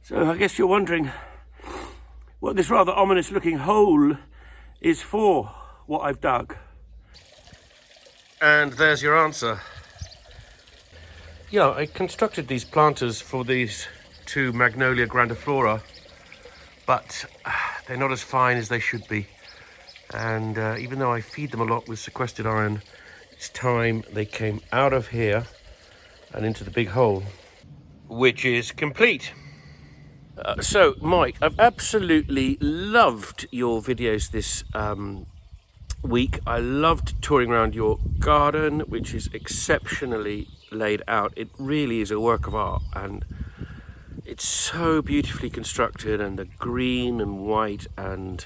So I guess you're wondering what this rather ominous looking hole is for, what I've dug. And there's your answer. Yeah, I constructed these planters for these two Magnolia grandiflora, but they're not as fine as they should be. And even though I feed them a lot with sequestered iron, it's time they came out of here and into the big hole, which is complete. So, Mike, I've absolutely loved your videos this week. I loved touring around your garden, which is exceptionally laid out. It really is a work of art, and it's so beautifully constructed, and the green and white, and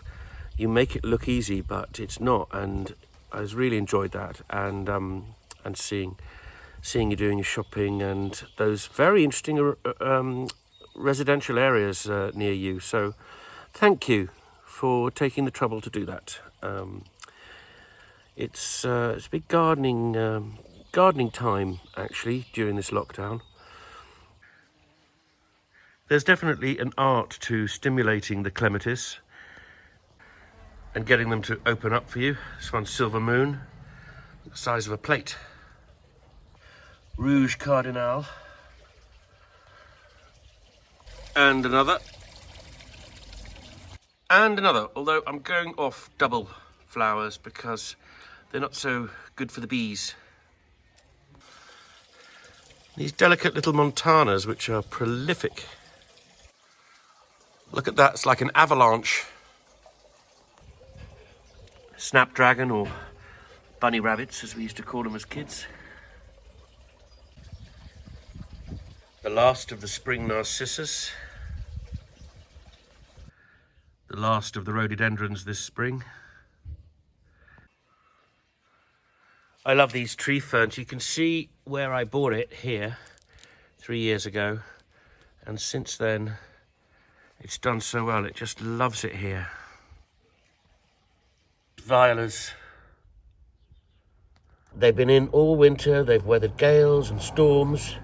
you make it look easy, but it's not. And I was really enjoyed that, and seeing you doing your shopping and those very interesting residential areas near you. So thank you for taking the trouble to do that. It's a big gardening time actually during this lockdown. There's definitely an art to stimulating the clematis and getting them to open up for you. This one's Silver Moon, the size of a plate. Rouge Cardinal. And another. And another, although I'm going off double flowers because they're not so good for the bees. These delicate little montanas, which are prolific. Look at that, it's like an avalanche. Snapdragon, or bunny rabbits as we used to call them as kids. The last of the spring narcissus. The last of the rhododendrons this spring. I love these tree ferns. You can see where I bought it here 3 years ago, and since then it's done so well. It just loves it here. Violas. They've been in all winter. They've weathered gales and storms.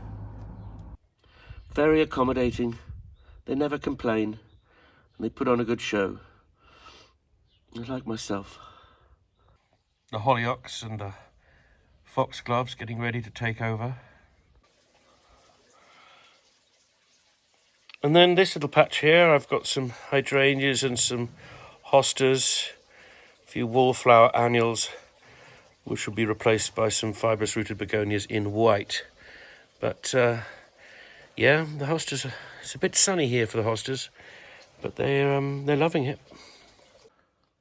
Very accommodating. They never complain, and they put on a good show. I like myself. The hollyhocks and the foxgloves getting ready to take over. And then this little patch here, I've got some hydrangeas and some hostas, a few wallflower annuals, which will be replaced by some fibrous rooted begonias in white. But yeah, the hostas, it's a bit sunny here for the hostas, but they're loving it.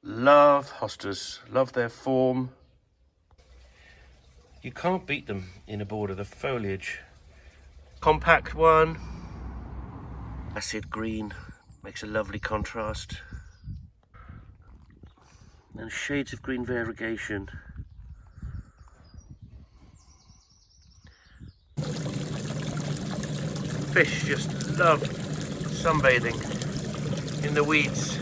Love hostas, love their form. You can't beat them in a border, the foliage. Compact one. Acid green, makes a lovely contrast. And shades of green variegation. Fish just love sunbathing in the weeds.